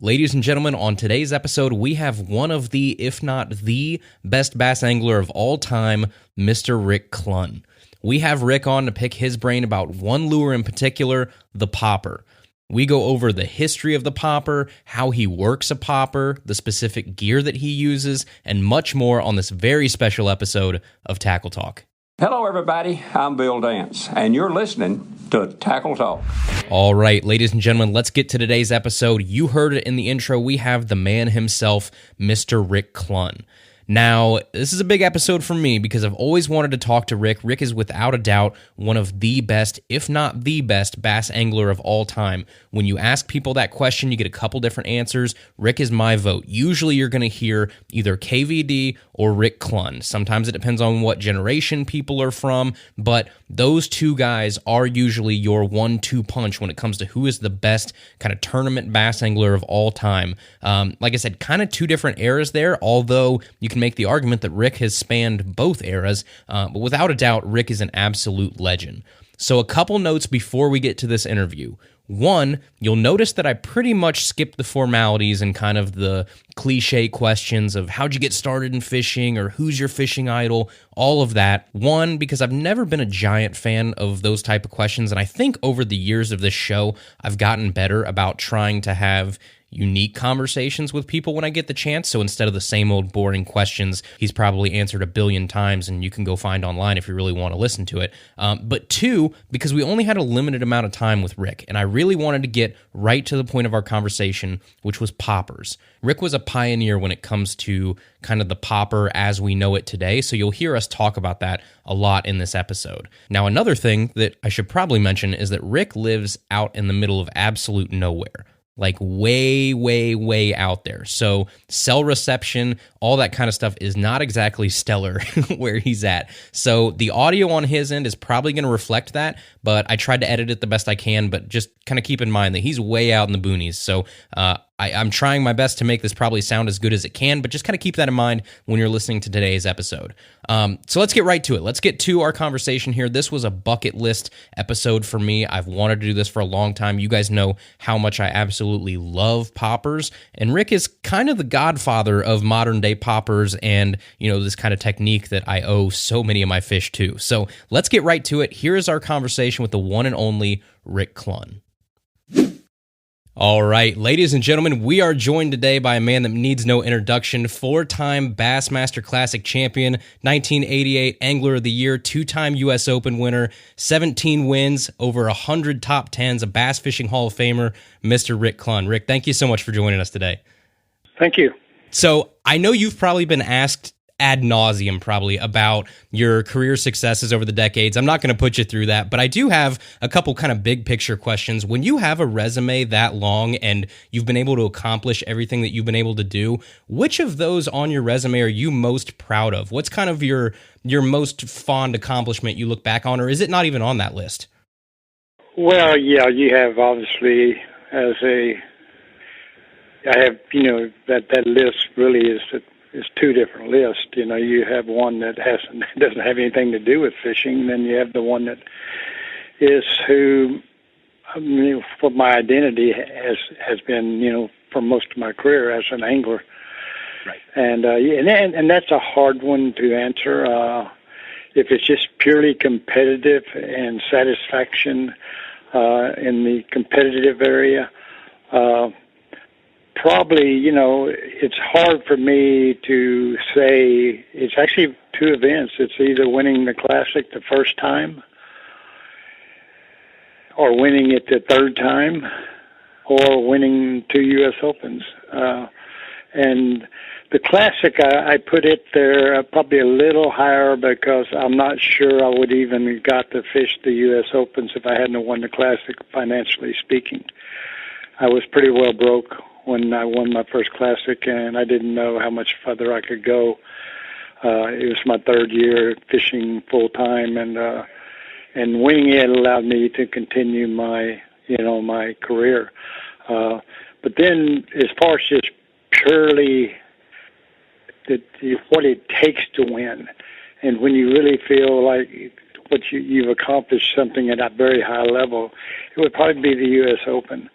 Ladies and gentlemen, on today's episode, we have one of the, if not the, best bass angler of all time, Mr. Rick Clunn. We have Rick on to pick his brain about one lure in particular, the PopR. We go over the history of the PopR, how he works a PopR, the specific gear that he uses, and much more on this very special episode of Tackle Talk. Hello, everybody. I'm Bill Dance, and you're listening to Tackle Talk. All right, ladies and gentlemen, let's get to today's episode. You heard it in the intro. We have the man himself, Mr. Rick Clunn. Now, this is a big episode for me because I've always wanted to talk to Rick. Rick is without a doubt one of the best, if not the best, bass angler of all time. When you ask people that question, you get a couple different answers. Rick is my vote. Usually you're going to hear either KVD or Rick Clunn. Sometimes it depends on what generation people are from, but those two guys are usually your 1-2 punch when it comes to who is the best kind of tournament bass angler of all time. Like I said, kind of two different eras there, although you can make the argument that Rick has spanned both eras, but without a doubt, Rick is an absolute legend. So a couple notes before we get to this interview. One, you'll notice that I pretty much skipped the formalities and kind of the cliche questions of how'd you get started in fishing or who's your fishing idol, all of that. One, because I've never been a giant fan of those type of questions, and I think over the years of this show, I've gotten better about trying to have unique conversations with people when I get the chance. So instead of the same old boring questions he's probably answered a billion times and you can go find online if you really want to listen to it. But two, because we only had a limited amount of time with Rick, and I really wanted to get right to the point of our conversation, which was PopRs. Rick was a pioneer when it comes to kind of the PopR as we know it today, so you'll hear us talk about that a lot in this episode. Now, another thing that I should probably mention is that Rick lives out in the middle of absolute nowhere. Like way out there. So cell reception, all that kind of stuff is not exactly stellar where he's at. So the audio on his end is probably going to reflect that, but I tried to edit it the best I can, but just kind of keep in mind that he's way out in the boonies. So I'm trying my best to make this probably sound as good as it can, but just kind of keep that in mind when you're listening to today's episode. So let's get right to it. Let's get to our conversation here. This was a bucket list episode for me. I've wanted to do this for a long time. You guys know how much I absolutely love PopRs, and Rick is kind of the godfather of modern day PopRs and, you know, this kind of technique that I owe so many of my fish to. So let's get right to it. Here is our conversation with the one and only Rick Clunn. All right, ladies and gentlemen, we are joined today by a man that needs no introduction, 4-time Bassmaster Classic champion, 1988 Angler of the Year, 2-time U.S. Open winner, 17 wins, over 100 top 10s, a Bass Fishing Hall of Famer, Mr. Rick Clunn. Rick, thank you so much for joining us today. Thank you. So I know you've probably been asked ad nauseum probably about your career successes over the decades. I'm not going to put you through that, but I do have a couple kind of big picture questions. When you have a resume that long and you've been able to accomplish everything that you've been able to do, which of those on your resume are you most proud of? What's kind of your most fond accomplishment you look back on, or is it not even on that list? Well, yeah, you have obviously I have, that list really is two different lists. You know, you have one that doesn't have anything to do with fishing, and then you have the one that is who, for my identity has been, for most of my career as an angler. Right. And that's a hard one to answer. If it's just purely competitive and satisfaction in the competitive area, probably, it's hard for me to say. It's actually two events. It's either winning the Classic the first time or winning it the third time or winning 2 U.S. Opens. And the Classic, I put it there probably a little higher because I'm not sure I would even got to fish the U.S. Opens if I hadn't won the Classic, financially speaking. I was pretty well broke when I won my first Classic, and I didn't know how much further I could go. It was my third year fishing full time, and winning it allowed me to continue my career. But then, as far as just purely what it takes to win, and when you really feel like you've accomplished something at a very high level, it would probably be the U.S. Open.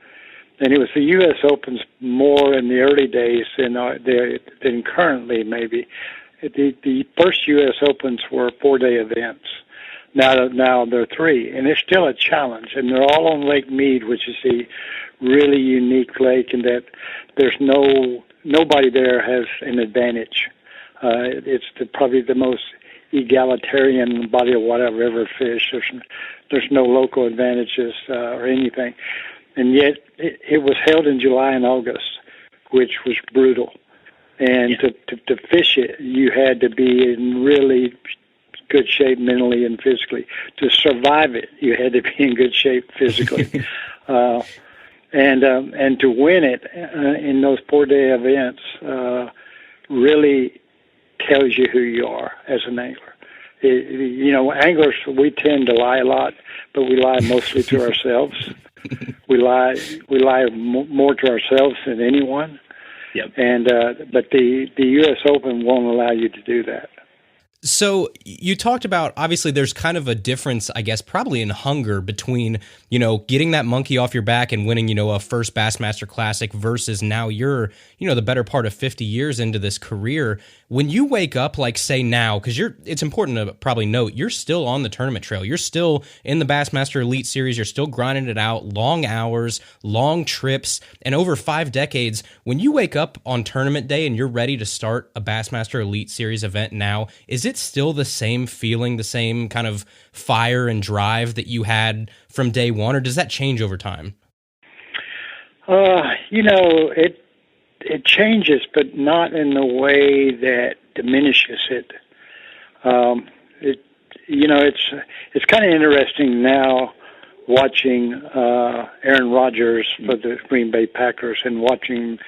And it was the U.S. Opens more in the early days than currently, maybe. The first U.S. Opens were 4-day events. Now they're 3, and it's still a challenge. And they're all on Lake Mead, which is a really unique lake, in that there's nobody there has an advantage. It's probably the most egalitarian body of water I've ever fished. There's no local advantages or anything. And yet it was held in July and August, which was brutal. And to fish it, you had to be in really good shape mentally and physically. To survive it, you had to be in good shape physically. And to win it in those 4-day events really tells you who you are as an angler. Anglers, we tend to lie a lot, but we lie mostly to ourselves. We lie more to ourselves than anyone. Yep. And but the U.S. Open won't allow you to do that. So you talked about, obviously there's kind of a difference, I guess, probably in hunger between, getting that monkey off your back and winning, a first Bassmaster Classic versus now you're, the better part of 50 years into this career. When you wake up, like say now, because it's important to probably note, you're still on the tournament trail. You're still in the Bassmaster Elite Series. You're still grinding it out, long hours, long trips, and over 5 decades. When you wake up on tournament day and you're ready to start a Bassmaster Elite Series event now, is it still the same feeling, the same kind of fire and drive that you had from day one, or does that change over time? It changes, but not in the way that diminishes it. It's kind of interesting now watching Aaron Rodgers for the Green Bay Packers and watching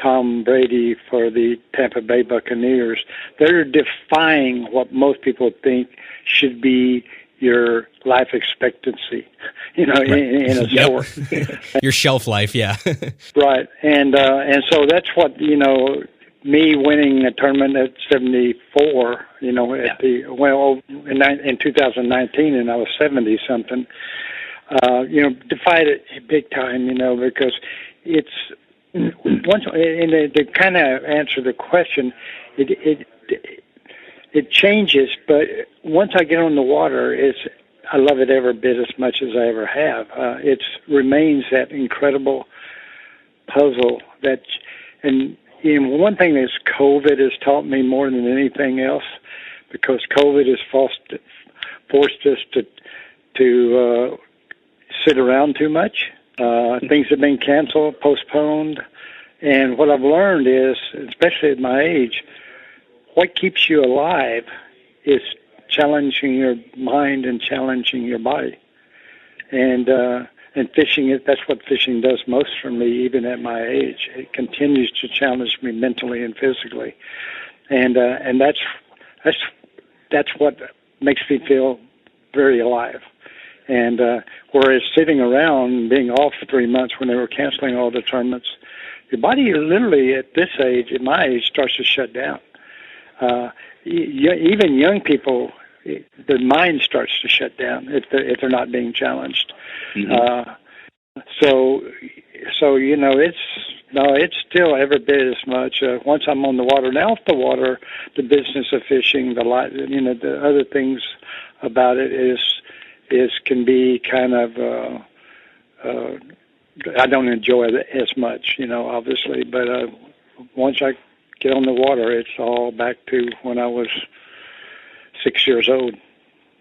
Tom Brady for the Tampa Bay Buccaneers. They're defying what most people think should be your life expectancy, in a sport. Your shelf life, yeah. Right, and so that's what me winning a tournament at 74, in 2019, and I was 70 something. Defied it big time, because it's once, and to kind of answer the question, it changes, but once I get on the water, I love it every bit as much as I ever have. It remains that incredible puzzle and one thing is COVID has taught me more than anything else, because COVID has forced us to sit around too much. Things have been canceled, postponed, and what I've learned is, especially at my age, what keeps you alive is challenging your mind and challenging your body. And fishing, that's what fishing does most for me, even at my age. It continues to challenge me mentally and physically. And that's what makes me feel very alive. And whereas sitting around and being off for 3 months when they were canceling all the tournaments, your body literally at this age, at my age, starts to shut down. Even young people, the mind starts to shut down if they're not being challenged. Mm-hmm. So it's still every bit as much. Once I'm on the water, now off the water, the business of fishing, the other things about it can be kind of I don't enjoy it as much, obviously, but once I get on the water, it's all back to when I was 6 years old.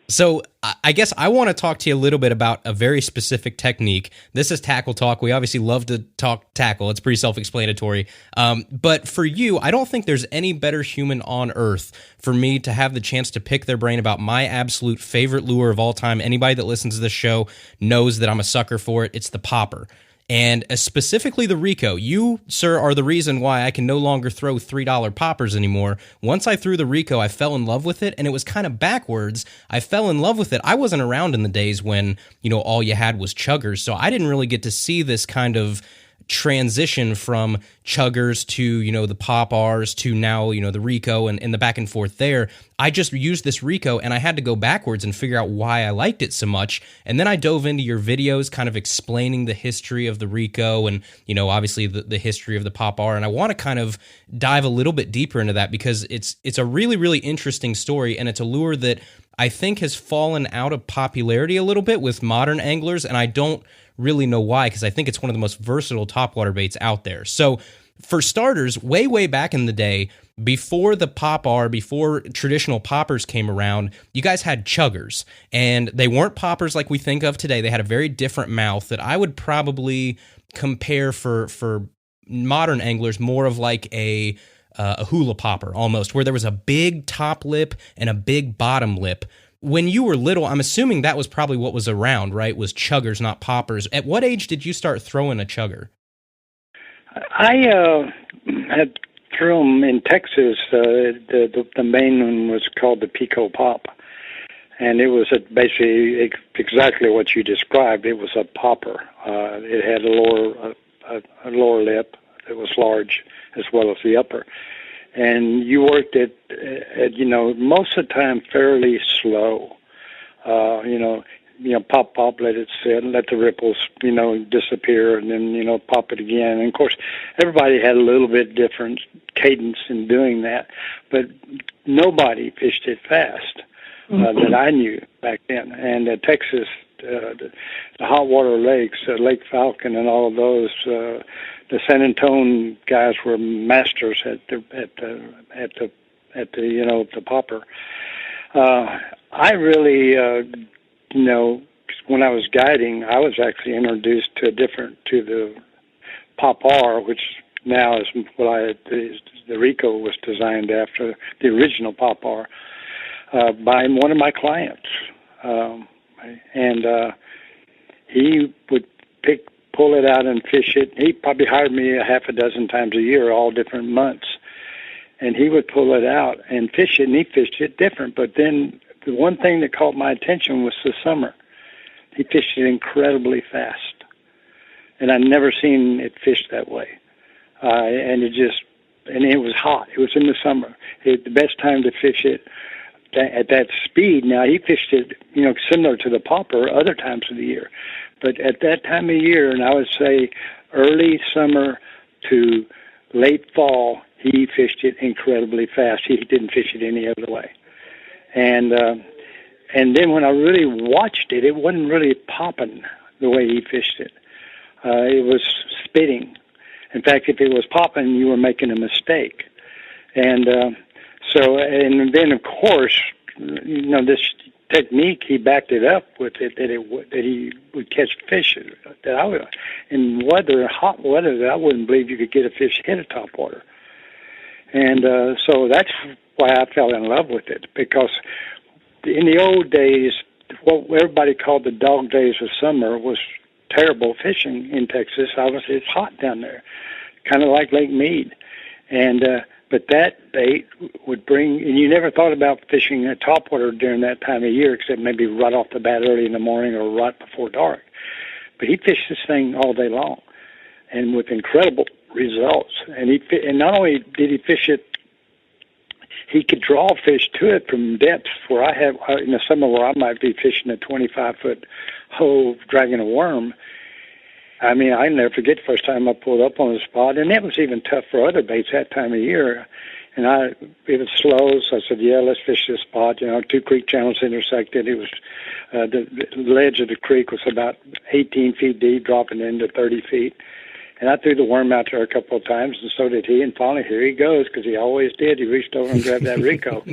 So I guess I want to talk to you a little bit about a very specific technique. This is Tackle Talk. We obviously love to talk tackle. It's pretty self-explanatory. But for you, I don't think there's any better human on earth for me to have the chance to pick their brain about my absolute favorite lure of all time. Anybody that listens to this show knows that I'm a sucker for it. It's the PopR. And specifically the Rico. You, sir, are the reason why I can no longer throw $3 poppers anymore. Once I threw the Rico, I fell in love with it, and it was kind of backwards. I fell in love with it. I wasn't around in the days when, all you had was chuggers, so I didn't really get to see this kind of transition from chuggers to, you know, the PopRs to now, you know, the Rico and the back and forth there. I just used this Rico and I had to go backwards and figure out why I liked it so much. And then I dove into your videos kind of explaining the history of the Rico and, you know, obviously the history of the PopR. And I want to kind of dive a little bit deeper into that because it's a really, really interesting story, and it's a lure that I think has fallen out of popularity a little bit with modern anglers, and I don't really know why, because I think it's one of the most versatile topwater baits out there. So for starters, way back in the day, before the PopR, before traditional poppers came around, you guys had chuggers, and they weren't poppers like we think of today. They had a very different mouth that I would probably compare for modern anglers more of like a hula popper almost, where there was a big top lip and a big bottom lip. When you were little, I'm assuming that was probably what was around, right? Was chuggers, not poppers. At what age did you start throwing a chugger? I had threw them in Texas. The main one was called the Pico Pop, and it was basically exactly what you described. It was a popper. It had a lower lip that was large as well as the upper. And you worked it, you know, most of the time fairly slow. Pop, let it sit, let the ripples, you know, disappear, and then, you know, pop it again. And of course, everybody had a little bit different cadence in doing that, but nobody fished it fast that I knew back then. And Texas, the hot water lakes, Lake Falcon, and all of those. The San Antone guys were masters at the you know, the popper. I really when I was guiding, I was actually introduced to the PopR, which now is what the Rico was designed after, the original PopR, by one of my clients, and he would pull it out and fish it. He probably hired me a half a dozen times a year, all different months. And he would pull it out and fish it, and he fished it different. But then the one thing that caught my attention was the summer. He fished it incredibly fast. And I'd never seen it fished that way. And it was hot. It was in the summer. The best time to fish it at that speed. Now, he fished it, you know, similar to the popper other times of the year. But at that time of year, and I would say early summer to late fall, he fished it incredibly fast. He didn't fish it any other way. And then when I really watched it, it wasn't really popping the way he fished it. It was spitting. In fact, if it was popping, you were making a mistake. And and then of course, you know, this technique, he backed it up with it that he would catch fish in hot weather that I wouldn't believe you could get a fish hit a topwater. And so that's why I fell in love with it, because in the old days, what everybody called the dog days of summer was terrible fishing in Texas. It's hot down there, kind of like Lake Mead. And but that bait would bring, and you never thought about fishing a topwater during that time of year, except maybe right off the bat early in the morning or right before dark. But he fished this thing all day long, and with incredible results. And not only did he fish it, he could draw fish to it from depths where I have in the summer where I might be fishing a 25-foot hole dragging a worm. I mean, I never forget the first time I pulled up on the spot, and it was even tough for other baits that time of year. And it was slow, so I said, yeah, let's fish this spot. You know, 2 creek channels intersected. It was the ledge of the creek was about 18 feet deep, dropping into 30 feet. And I threw the worm out there a couple of times, and so did he. And finally, here he goes, because he always did. He reached over and grabbed that Rico.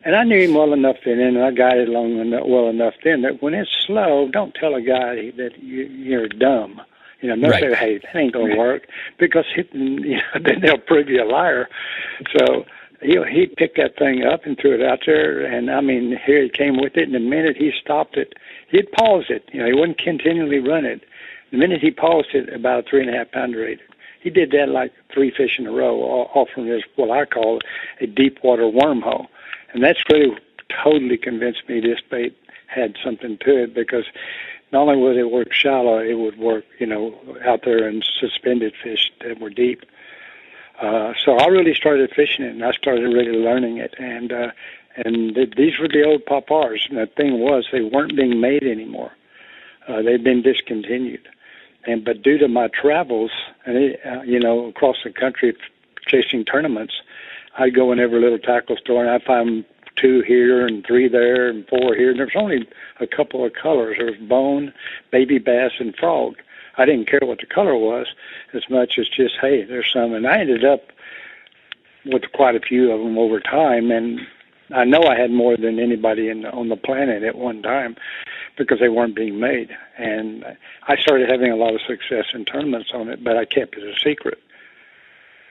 And I knew him well enough then, and I guided along well enough then, that when it's slow, don't tell a guy that you're dumb. You know, don't say, hey, that ain't going to work, because then they'll prove you a liar. So he picked that thing up and threw it out there, and, I mean, here he came with it, and the minute he stopped it, he'd pause it. You know, he wouldn't continually run it. The minute he paused it, about a 3.5-pounder ate it. He did that like 3 fish in a row, all from this, what I call a deep water wormhole. And that's really totally convinced me this bait had something to it, because not only would it work shallow, it would work, out there in suspended fish that were deep. So I really started fishing it, and I started really learning it. These were the old PopRs. And the thing was, they weren't being made anymore. They'd been discontinued. But due to my travels, across the country chasing tournaments, I'd go in every little tackle store, and I'd find 2 here and 3 there and 4 here. And there was only a couple of colors. There was bone, baby bass, and frog. I didn't care what the color was as much as just, hey, there's some. And I ended up with quite a few of them over time. And I know I had more than anybody on the planet at one time because they weren't being made. And I started having a lot of success in tournaments on it, but I kept it a secret.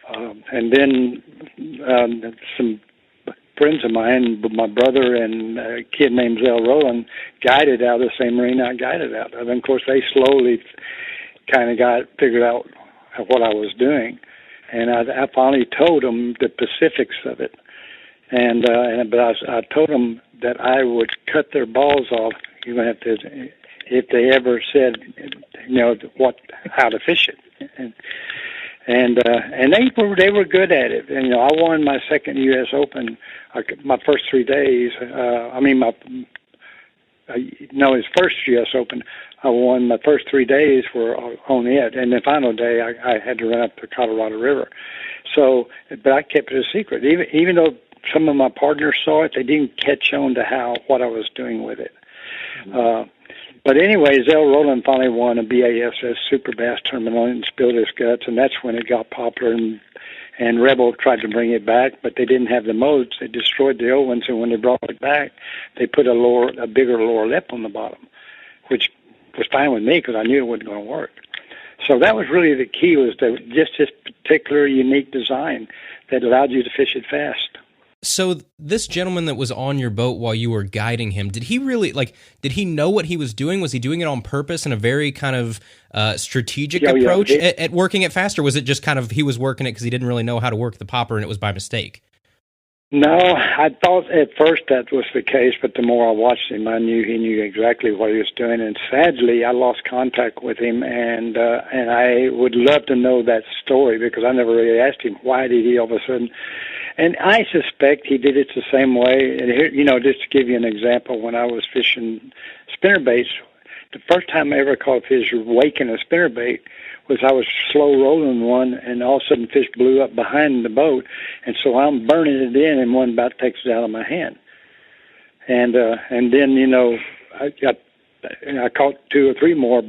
And then some friends of mine, my brother and a kid named Zell Rowland, guided out of the same marina I guided out of. And, of course, they slowly kind of figured out what I was doing. And I finally told them the specifics of it. But I told them that I would cut their balls off. You're going to have to, if they ever said, how to fish it. And they were good at it. And I won my second U.S. Open. My first 3 days. His first U.S. Open. I won my first 3 days were on it, and the final day I had to run up the Colorado River. So, but I kept it a secret. Even though some of my partners saw it, they didn't catch on to what I was doing with it. But anyway, Zell Rowland finally won a BASS Super Bass tournament and spilled his guts, and that's when it got popular. And Rebel tried to bring it back, but they didn't have the modes. They destroyed the old ones, and when they brought it back, they put a bigger lower lip on the bottom, which was fine with me because I knew it wasn't going to work. So that was really the key, was just this particular unique design that allowed you to fish it fast. So this gentleman that was on your boat while you were guiding him, did he know what he was doing? Was he doing it on purpose in a very kind of strategic approach at working it fast, or was it just kind of he was working it because he didn't really know how to work the popper and it was by mistake? No, I thought at first that was the case, but the more I watched him, I knew he knew exactly what he was doing. And sadly, I lost contact with him, and I would love to know that story because I never really asked him why did he all of a sudden. And I suspect he did it the same way. And here, just to give you an example, when I was fishing spinnerbaits, the first time I ever caught fish waking a spinnerbait was I was slow rolling one, and all of a sudden fish blew up behind the boat, and so I'm burning it in, and one about takes it out of my hand. And then I caught 2 or 3 more.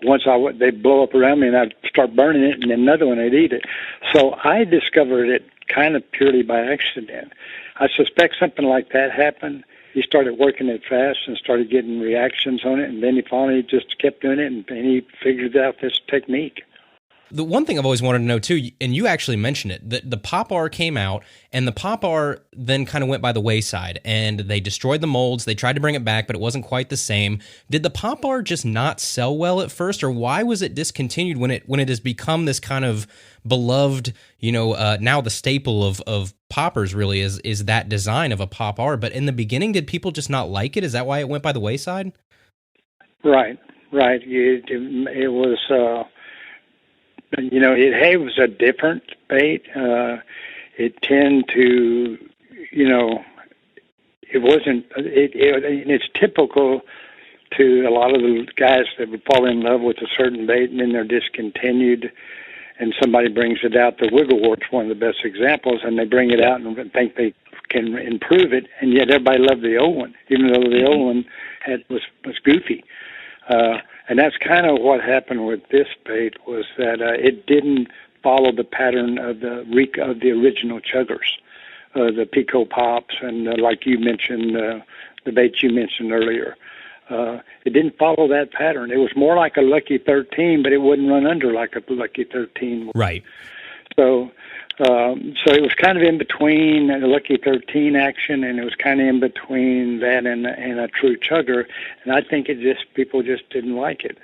Once they blow up around me, and I'd start burning it, and then another one I'd eat it. So I discovered it kind of purely by accident. I suspect something like that happened. He started working it fast and started getting reactions on it, and then he finally just kept doing it, and he figured out this technique. The one thing I've always wanted to know, too, and you actually mentioned it, the PopR came out, and the PopR then kind of went by the wayside, and they destroyed the molds. They tried to bring it back, but it wasn't quite the same. Did the PopR just not sell well at first, or why was it discontinued when it has become this kind of beloved, now the staple of poppers really is that design of a PopR? But in the beginning, did people just not like it? Is that why it went by the wayside? Right. It was... it was a different bait. It tended to, it wasn't, it's typical to a lot of the guys that would fall in love with a certain bait and then they're discontinued and somebody brings it out. The Wigglewort's one of the best examples, and they bring it out and think they can improve it, and yet everybody loved the old one, even though the old one was goofy. And that's kind of what happened with this bait, was that it didn't follow the pattern of the Rico, of the original chuggers, the Pico Pops, and like you mentioned, the baits you mentioned earlier. It didn't follow that pattern. It was more like a Lucky 13, but it wouldn't run under like a Lucky 13. Right. So it was kind of in between the Lucky 13 action, and it was kind of in between that and a true chugger. And I think people just didn't like it,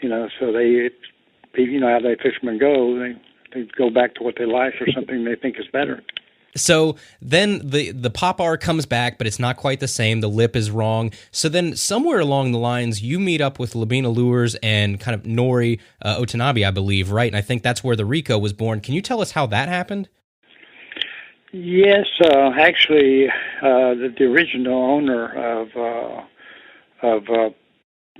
So how they fishermen go, they go back to what they like or something they think is better. So then the PopR comes back, but it's not quite the same. The lip is wrong. So then somewhere along the lines, you meet up with Labina Lures and kind of Nori Otanabe, I believe, right? And I think that's where the Rico was born. Can you tell us how that happened? Yes, actually, the original owner of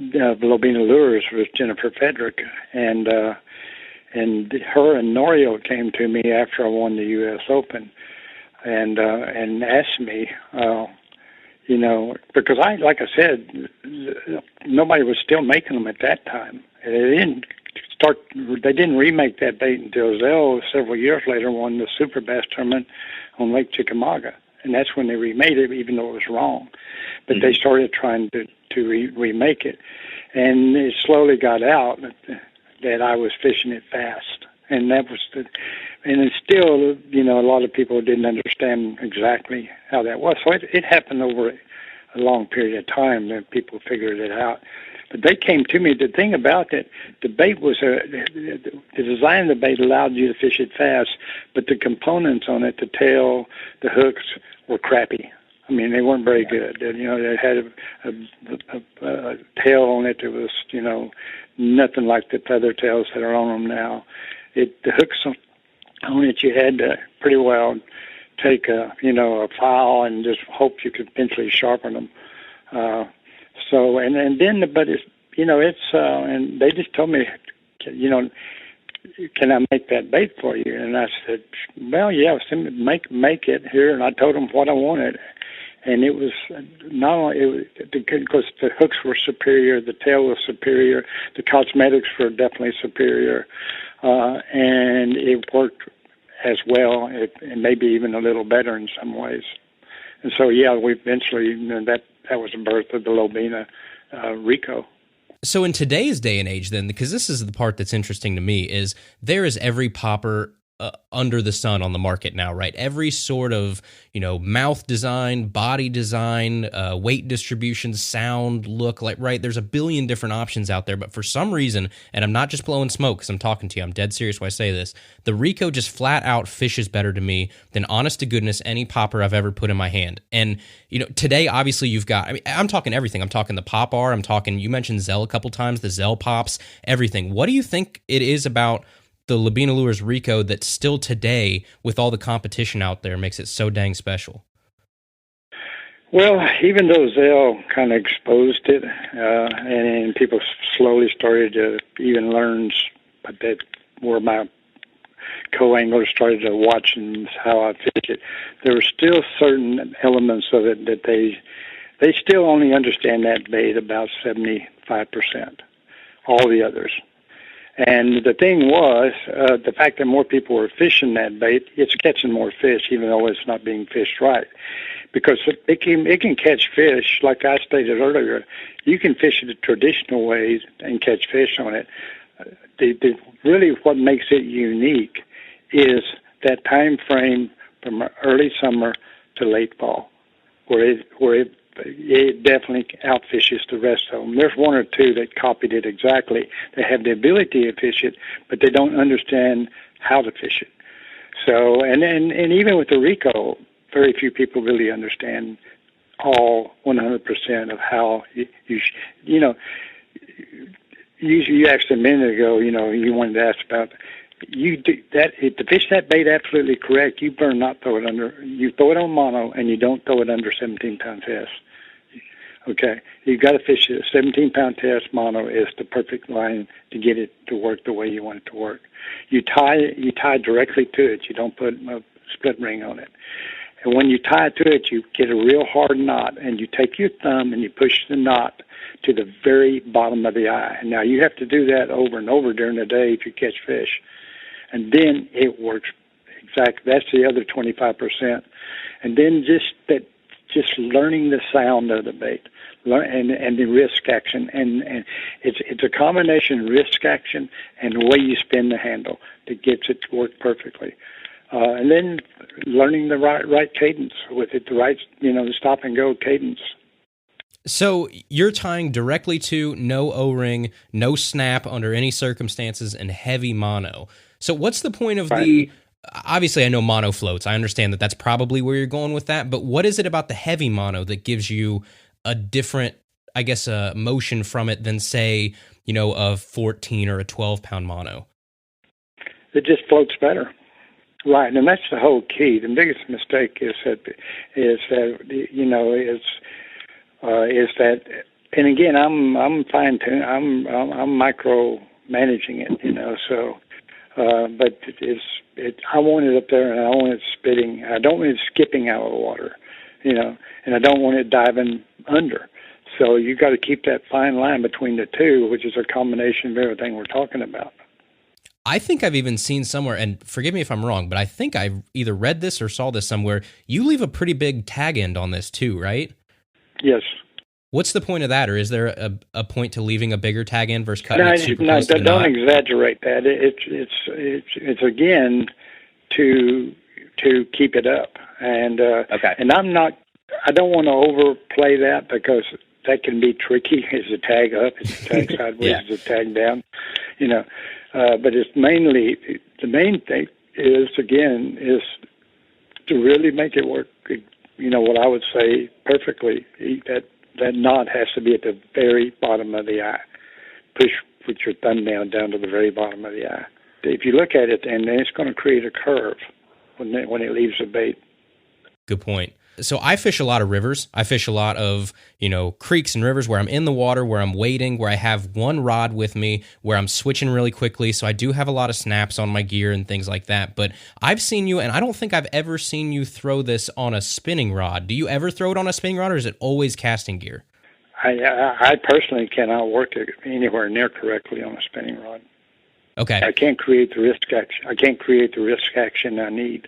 Lobina Lures was Jennifer Federick, and her and Norio came to me after I won the U.S. Open, and asked me, because like I said, nobody was still making them at that time. They didn't remake that bait until Zell several years later won the Super Bass tournament on Lake Chickamauga, and that's when they remade it, even though it was wrong. But they started trying to remake it, and it slowly got out that I was fishing it fast, and that was and it's still, a lot of people didn't understand exactly how that was. So it happened over a long period of time that people figured it out. But they came to me. The thing about it, the bait was the design of the bait allowed you to fish it fast, but the components on it, the tail, the hooks, were crappy. I mean, they weren't very good. They had a tail on it that was, nothing like the feather tails that are on them now. The hooks on it, you had to pretty well take a file and just hope you could eventually sharpen them. And they just told me, can I make that bait for you? And I said, well, yeah, make it here. And I told them what I wanted. And it was because the hooks were superior, the tail was superior, the cosmetics were definitely superior, and it worked as well, and maybe even a little better in some ways. And so, yeah, we eventually, that was the birth of the Lobina Rico. So in today's day and age then, because this is the part that's interesting to me, is there is every popper under the sun on the market now, right? Every sort of, mouth design, body design, weight distribution, sound, look, right? There's a billion different options out there, but for some reason, and I'm not just blowing smoke because I'm talking to you, I'm dead serious when I say this, the Rico just flat out fishes better to me than, honest to goodness, any popper I've ever put in my hand. And, today, obviously, you've got, I'm talking everything. I'm talking the PopR, I'm talking, you mentioned Zell a couple times, the Zell Pops, everything. What do you think it is about the Labina Lures Rico that still today, with all the competition out there, makes it so dang special? Well, even though Zell kind of exposed it, and people slowly started to even learn that where my co-anglers started to watch and how I fish it, there were still certain elements of it that they still only understand that bait about 75%. All the others. And the thing was, the fact that more people were fishing that bait, it's catching more fish, even though it's not being fished right. Because it can catch fish, like I stated earlier. You can fish it the traditional ways and catch fish on it. Really what makes it unique is that time frame from early summer to late fall, where it definitely outfishes the rest of them. There's one or two that copied it exactly. They have the ability to fish it, but they don't understand how to fish it. So, and even with the Rico, very few people really understand all 100% of how you asked a minute ago, you wanted to ask about to fish that bait absolutely correct, you better not throw it under. You throw it on mono, and you don't throw it under 17-pound test. Okay, you've got to fish it. A 17-pound test mono is the perfect line to get it to work the way you want it to work. You tie directly to it. You don't put a split ring on it. And when you tie it to it, you get a real hard knot, and you take your thumb and you push the knot to the very bottom of the eye. And now you have to do that over and over during the day if you catch fish. And then it works exactly. That's the other 25%. And then just learning the sound of the bait, and the wrist action, and it's a combination of wrist action and the way you spin the handle that gets it to work perfectly. And then learning the right cadence with it, the stop and go cadence. So you're tying directly to no O-ring, no snap under any circumstances, and heavy mono. So what's the point of the obviously I know mono floats. I understand that that's probably where you're going with that, but what is it about the heavy mono that gives you a different, I guess, motion from it than, say, a 14 or a 12-pound mono? It just floats better. Right, and that's the whole key. The biggest mistake is that and again, I'm fine tuning. I'm micro managing it, So, but I want it up there, and I want it spitting. I don't want it skipping out of the water, and I don't want it diving under. So you got to keep that fine line between the two, which is a combination of everything we're talking about. I think I've even seen somewhere, and forgive me if I'm wrong, but I think I either read this or saw this somewhere. You leave a pretty big tag end on this too, right? Yes. What's the point of that, or is there a point to leaving a bigger tag end versus cutting No, it super close to the don't knot? exaggerate that. It's again to keep it up, and Okay. and I don't want to overplay that because that can be tricky. Is the tag up? Is the tag sideways? Yeah. Is the tag down? But it's mainly the main thing is to really make it work. What I would say perfectly. That knot has to be at the very bottom of the eye. Put your thumbnail down to the very bottom of the eye. If you look at it, and then it's going to create a curve when it leaves the bait. Good point. So I fish a lot of rivers. I fish a lot of, creeks and rivers where I'm in the water, where I'm wading, where I have one rod with me, where I'm switching really quickly. So I do have a lot of snaps on my gear and things like that. But I've seen you, and I don't think I've ever seen you throw this on a spinning rod. Do you ever throw it on a spinning rod, or is it always casting gear? I personally cannot work it anywhere near correctly on a spinning rod. Okay. I can't create the risk action. I can't create the risk action I need.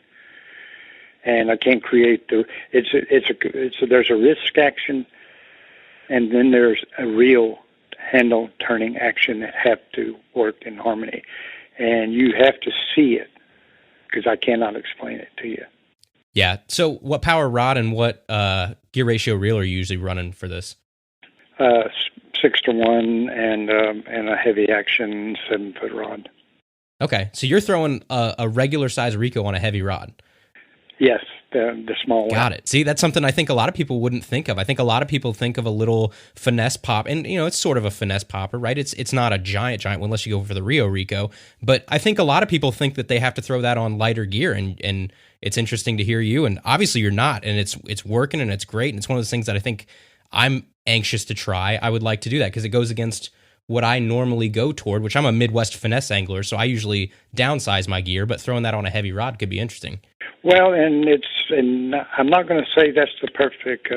And I can't create there's a risk action, and then there's a real handle turning action that have to work in harmony, and you have to see it because I cannot explain it to you. Yeah. So what power rod and what gear ratio reel are you usually running for this? 6-to-1 and a heavy action 7-foot rod. Okay. So you're throwing a regular size Rico on a heavy rod. Yes, the small one. Got it. See, that's something I think a lot of people wouldn't think of. I think a lot of people think of a little finesse pop, and it's sort of a finesse popper, right? It's not a giant one unless you go for the Rio Rico. But I think a lot of people think that they have to throw that on lighter gear, and it's interesting to hear you. And obviously you're not, and it's working, and it's great, and it's one of those things that I think I'm anxious to try. I would like to do that because it goes against what I normally go toward, which I'm a Midwest finesse angler, so I usually downsize my gear, but throwing that on a heavy rod could be interesting. Well, and I'm not going to say that's the perfect,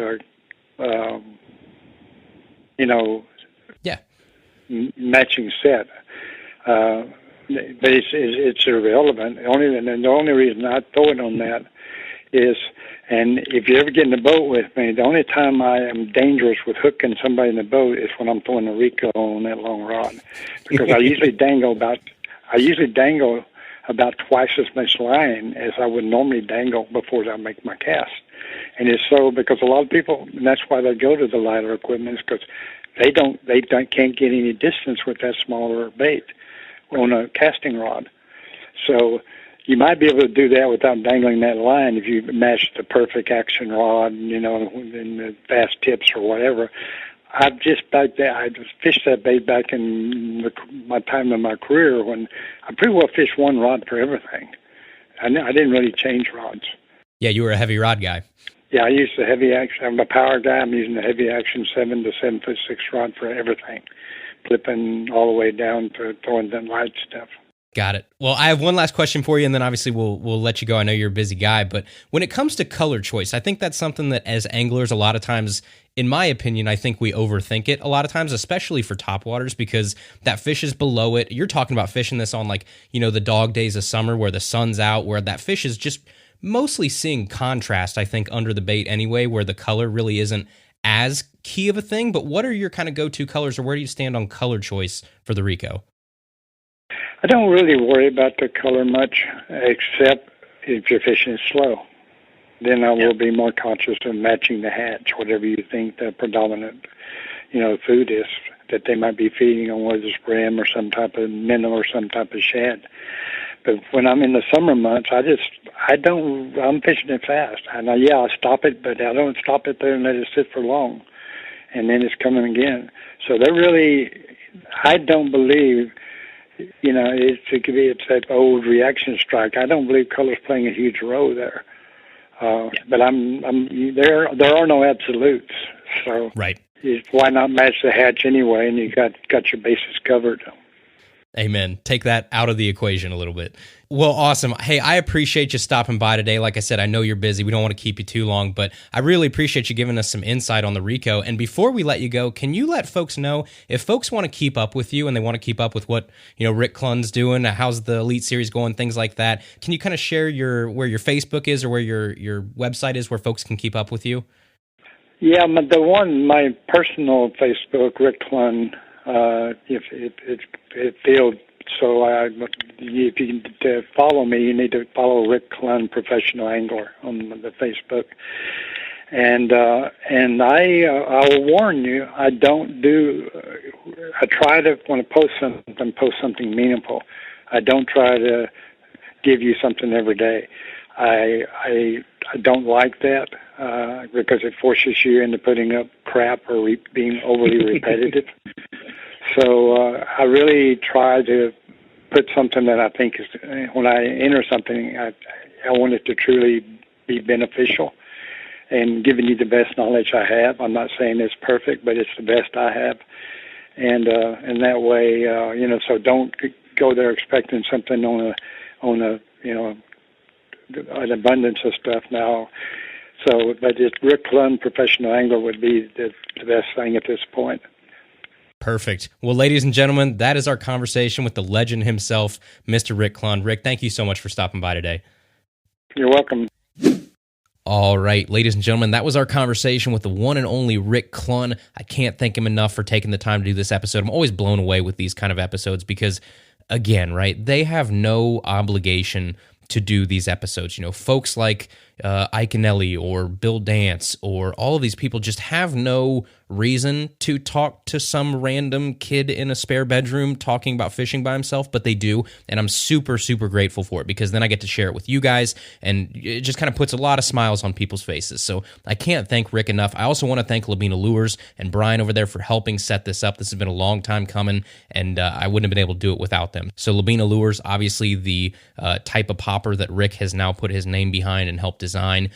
Yeah. matching set. But it's irrelevant. The only reason I throw it on that is, and if you ever get in the boat with me, the only time I am dangerous with hooking somebody in the boat is when I'm throwing a Rico on that long rod, because I usually dangle about twice as much line as I would normally dangle before I make my cast. And it's so because a lot of people, and that's why they go to the lighter equipment, is because they can't get any distance with that smaller bait on a casting rod. So you might be able to do that without dangling that line if you match the perfect action rod, and the fast tips or whatever. I fished that bait back in my time in my career when I pretty well fished one rod for everything. I didn't really change rods. Yeah, you were a heavy rod guy. Yeah, I used the heavy action. I'm a power guy. I'm using the heavy action 7 to 7'6" rod for everything, flipping all the way down to throwing the light stuff. Got it. Well, I have one last question for you, and then obviously we'll let you go. I know you're a busy guy, but when it comes to color choice, I think that's something that as anglers, a lot of times, in my opinion, I think we overthink it a lot of times, especially for topwaters, because that fish is below it. You're talking about fishing this on the dog days of summer where the sun's out, where that fish is just mostly seeing contrast, I think, under the bait anyway, where the color really isn't as key of a thing. But what are your kind of go-to colors, or where do you stand on color choice for the Rico? I don't really worry about the color much, except if you're fishing slow. Then I will be more conscious of matching the hatch, whatever you think the predominant, food is that they might be feeding on, whether it's brim or some type of minnow or some type of shad. But when I'm in the summer months, I'm fishing it fast. And I stop it, but I don't stop it there and let it sit for long. And then it's coming again. So they're really, I don't believe, it's that old reaction strike. I don't believe color's playing a huge role there. But there are no absolutes. So Right. Why not match the hatch anyway? And you got your bases covered. Amen. Take that out of the equation a little bit. Well, awesome. Hey, I appreciate you stopping by today. Like I said, I know you're busy. We don't want to keep you too long, but I really appreciate you giving us some insight on the Rico. And before we let you go, can you let folks know if folks want to keep up with you and they want to keep up with what, Rick Clunn's doing, how's the Elite Series going, things like that? Can you kind of share where your Facebook is or where your website is where folks can keep up with you? Yeah, my personal Facebook, Rick Clunn, if it failed. So if you to follow me, you need to follow Rick Clunn, Professional Angler, on the Facebook. And I'll warn you, I try to, when I post something meaningful. I don't try to give you something every day. I don't like that because it forces you into putting up crap or being overly repetitive. So I really try to put something that I think is, when I enter something, I want it to truly be beneficial and giving you the best knowledge I have. I'm not saying it's perfect, but it's the best I have. And that way, so don't go there expecting something on an abundance of stuff now. So, but Rick Clunn, Professional Angler, would be the best thing at this point. Perfect. Well, ladies and gentlemen, that is our conversation with the legend himself, Mr. Rick Clunn. Rick, thank you so much for stopping by today. You're welcome. All right, ladies and gentlemen, that was our conversation with the one and only Rick Clunn. I can't thank him enough for taking the time to do this episode. I'm always blown away with these kind of episodes because, again, right, they have no obligation to do these episodes. Folks like Ike and Ellie or Bill Dance or all of these people just have no reason to talk to some random kid in a spare bedroom talking about fishing by himself, but they do, and I'm super, super grateful for it because then I get to share it with you guys, and it just kind of puts a lot of smiles on people's faces. So I can't thank Rick enough. I also want to thank Labina Lures and Brian over there for helping set this up. This has been a long time coming, and I wouldn't have been able to do it without them. So Labina Lures, obviously the type of popper that Rick has now put his name behind and helped design,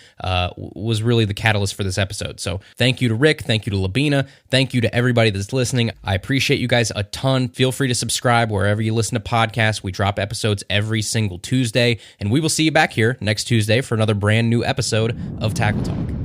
was really the catalyst for this episode. So thank you to Rick, thank you to Labina, thank you to everybody that's listening. I appreciate you guys a ton. Feel free to subscribe wherever you listen to podcasts. We drop episodes every single Tuesday, and we will see you back here next Tuesday for another brand new episode of Tackle Talk.